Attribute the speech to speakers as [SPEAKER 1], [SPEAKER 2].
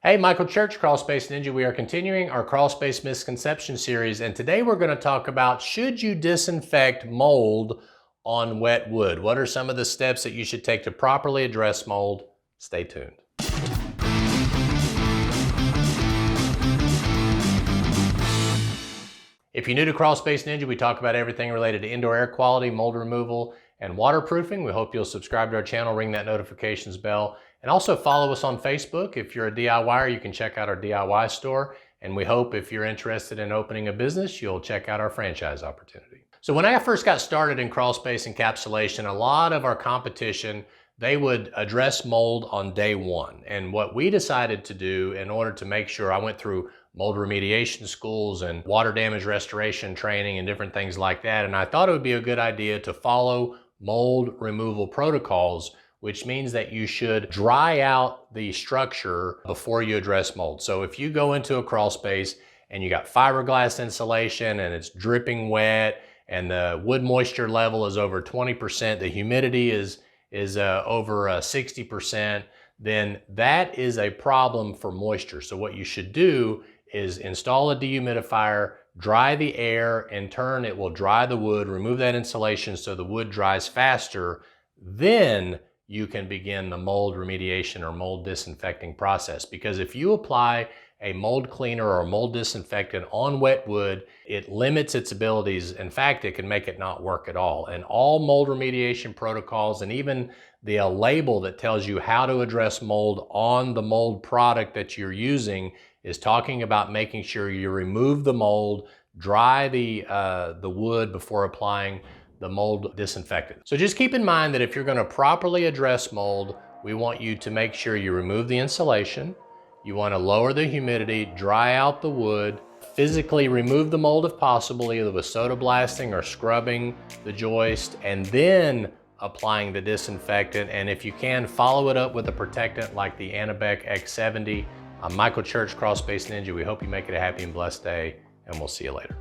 [SPEAKER 1] Hey, Michael Church, Crawl Space Ninja. We are continuing our Crawl Space Misconception series, and today we're going to talk about, should you disinfect mold on wet wood? What are some of the steps that you should take to properly address mold? Stay tuned. If you're new to Crawl Space Ninja, we talk about everything related to indoor air quality, mold removal, and waterproofing. We hope you'll subscribe to our channel, ring that notifications bell, and also follow us on Facebook. If you're a DIYer, you can check out our DIY store. And we hope if you're interested in opening a business, you'll check out our franchise opportunity. So when I first got started in crawl space encapsulation, a lot of our competition, they would address mold on day one. And what we decided to do in order to make sure, I went through mold remediation schools and water damage restoration training and different things like that. And I thought it would be a good idea to follow mold removal protocols, which means that you should dry out the structure before you address mold. So if you go into a crawl space and you got fiberglass insulation and it's dripping wet and the wood moisture level is over 20%, the humidity is over 60%, then that is a problem for moisture. So what you should do is install a dehumidifier, dry the air, in turn it will dry the wood, remove that insulation so the wood dries faster. Then you can begin the mold remediation or mold disinfecting process. Because if you apply a mold cleaner or a mold disinfectant on wet wood, it limits its abilities. In fact, it can make it not work at all. And all mold remediation protocols, and even the label that tells you how to address mold on the mold product that you're using, is talking about making sure you remove the mold, dry the wood before applying the mold disinfectant. So just keep in mind that if you're going to properly address mold, we want you to make sure you remove the insulation, you want to lower the humidity, dry out the wood, physically remove the mold if possible, either with soda blasting or scrubbing the joist, and then applying the disinfectant. And if you can, follow it up with a protectant like the Antibec X70. I'm Michael Church, Crawl Space Ninja. We hope you make it a happy and blessed day, and we'll see you later.